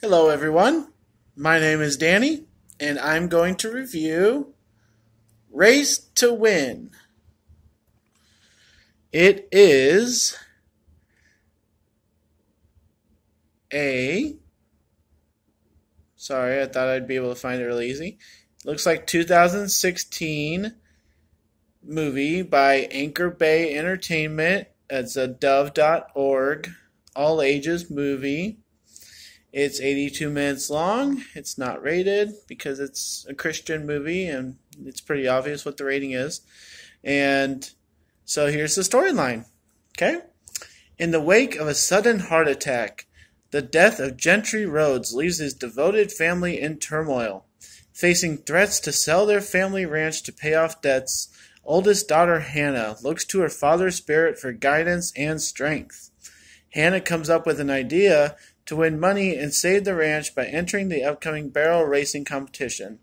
Hello, everyone. My name is Danny, and I'm going to review Race to Win. It is a. Sorry, I thought I'd be able to find it really easy. Looks like 2016 movie by Anchor Bay Entertainment. It's a dove.org all ages movie. It's 82 minutes long. It's not rated because it's a Christian movie and it's pretty obvious what the rating is. And so here's the storyline. Okay? In the wake of a sudden heart attack, the death of Gentry Rhodes leaves his devoted family in turmoil. Facing threats to sell their family ranch to pay off debts, oldest daughter Hannah looks to her father's spirit for guidance and strength. Hannah comes up with an idea to win money and save the ranch by entering the upcoming barrel racing competition.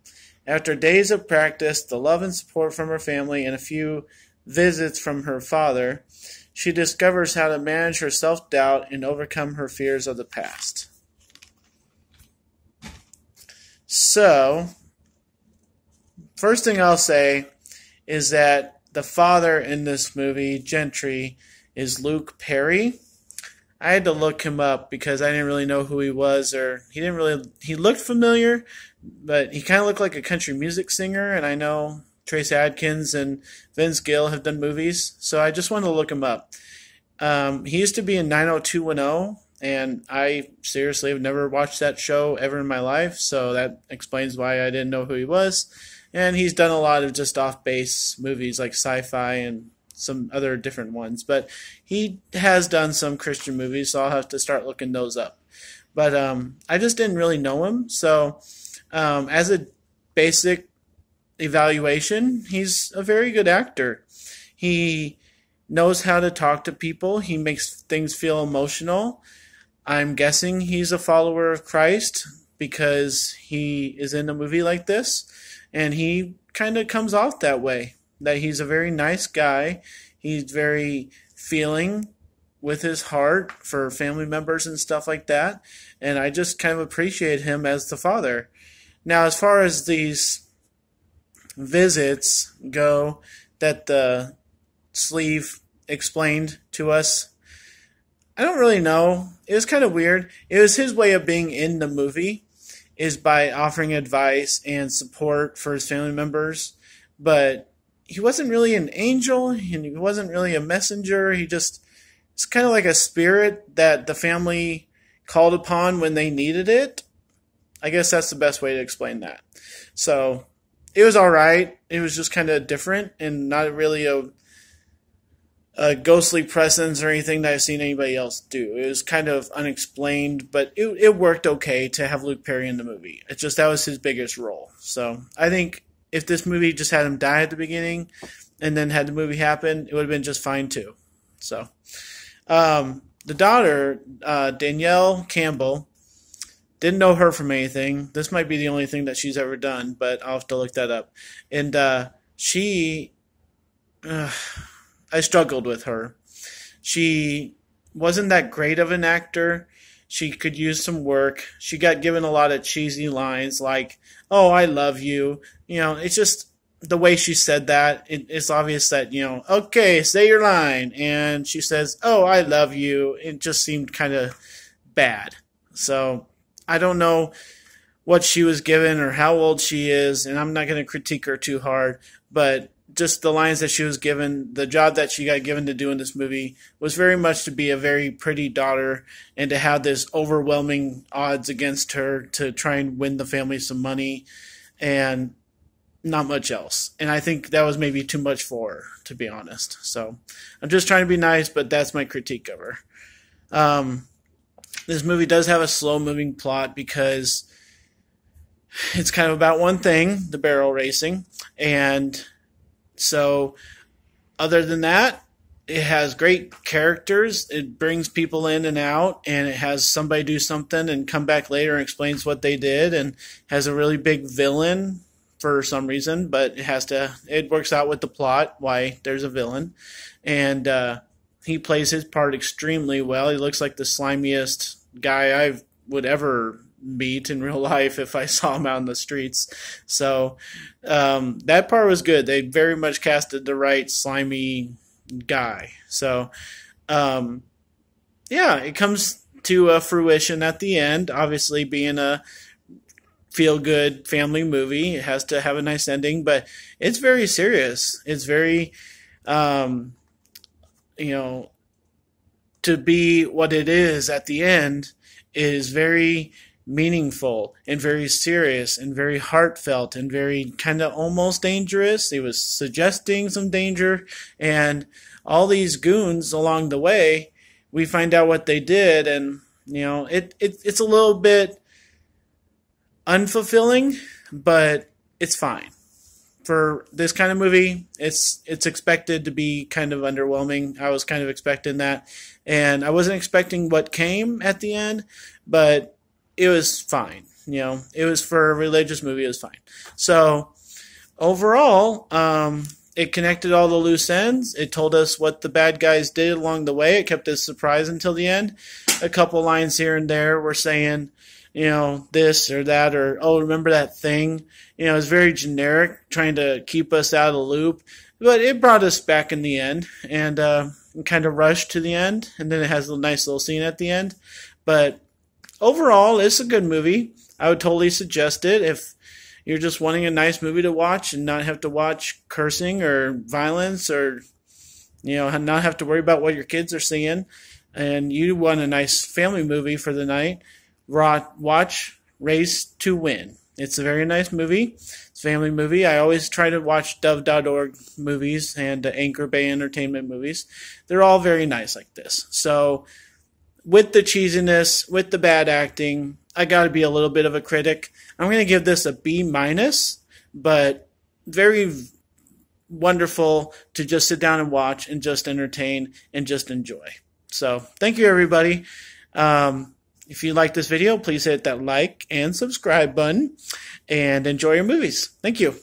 After days of practice, the love and support from her family, and a few visits from her father, she discovers how to manage her self-doubt and overcome her fears of the past. So, first thing I'll say is that the father in this movie, Gentry, is Luke Perry. I had to look him up because I didn't really know who he was, or he looked familiar, but he kind of looked like a country music singer, and I know Trace Adkins and Vince Gill have done movies, so I just wanted to look him up. He used to be in 90210, and I seriously have never watched that show ever in my life, so that explains why I didn't know who he was. And he's done a lot of just off-base movies like sci-fi and some other different ones, but he has done some Christian movies, so I'll have to start looking those up. But I just didn't really know him, so as a basic evaluation, he's a very good actor. He knows how to talk to people. He makes things feel emotional. I'm guessing he's a follower of Christ because he is in a movie like this, and he kind of comes off that way. That he's a very nice guy. He's very feeling with his heart for family members and stuff like that. And I just kind of appreciate him as the father. Now, as far as these visits go that the sleeve explained to us, I don't really know. It was kind of weird. It was his way of being in the movie, is by offering advice and support for his family members. But he wasn't really an angel, and he wasn't really a messenger. It's kind of like a spirit that the family called upon when they needed it. I guess that's the best way to explain that. So it was all right. It was just kind of different and not really a ghostly presence or anything that I've seen anybody else do. It was kind of unexplained, but it worked okay to have Luke Perry in the movie. It's just that was his biggest role. So I think if this movie just had him die at the beginning and then had the movie happen, it would have been just fine too. So, the daughter, Danielle Campbell, didn't know her from anything. This might be the only thing that she's ever done, but I'll have to look that up. And I struggled with her. She wasn't that great of an actor. She could use some work. She got given a lot of cheesy lines like, "Oh, I love you." It's just the way she said that. It's obvious that, okay, say your line. And she says, "Oh, I love you." It just seemed kind of bad. So I don't know what she was given or how old she is, and I'm not going to critique her too hard, but just the lines that she was given, the job that she got given to do in this movie was very much to be a very pretty daughter and to have this overwhelming odds against her to try and win the family some money and not much else. And I think that was maybe too much for her, to be honest. So I'm just trying to be nice, but that's my critique of her. This movie does have a slow-moving plot because it's kind of about one thing, the barrel racing, and so other than that, it has great characters. It brings people in and out, and it has somebody do something and come back later and explains what they did, and has a really big villain for some reason, but it works out with the plot why there's a villain. And he plays his part extremely well. He looks like the slimiest guy I would ever meet in real life if I saw him out in the streets. So that part was good. They very much casted the right slimy guy. So yeah, it comes to fruition at the end. Obviously, being a feel-good family movie, it has to have a nice ending, but it's very serious. It's very, you know, to be what it is at the end is very meaningful and very serious and very heartfelt and very kind of almost dangerous. It was suggesting some danger, and all these goons along the way, we find out what they did, and it's a little bit unfulfilling, but it's fine. For this kind of movie, it's expected to be kind of underwhelming. I was kind of expecting that, and I wasn't expecting what came at the end, but it was fine. It was for a religious movie. It was fine. So overall, it connected all the loose ends. It told us what the bad guys did along the way. It kept us surprised until the end. A couple lines here and there were saying, this or that, or, oh, remember that thing? It was very generic, trying to keep us out of the loop. But it brought us back in the end, and kind of rushed to the end, and then it has a nice little scene at the end. But overall, it's a good movie. I would totally suggest it if you're just wanting a nice movie to watch and not have to watch cursing or violence, or not have to worry about what your kids are seeing, and you want a nice family movie for the night. Watch Race to Win. It's a very nice movie. It's a family movie. I always try to watch Dove.org movies and Anchor Bay Entertainment movies. They're all very nice like this. So with the cheesiness, with the bad acting, I got to be a little bit of a critic. I'm going to give this a B-, but very wonderful to just sit down and watch and just entertain and just enjoy. So thank you, everybody. If you like this video, please hit that like and subscribe button and enjoy your movies. Thank you.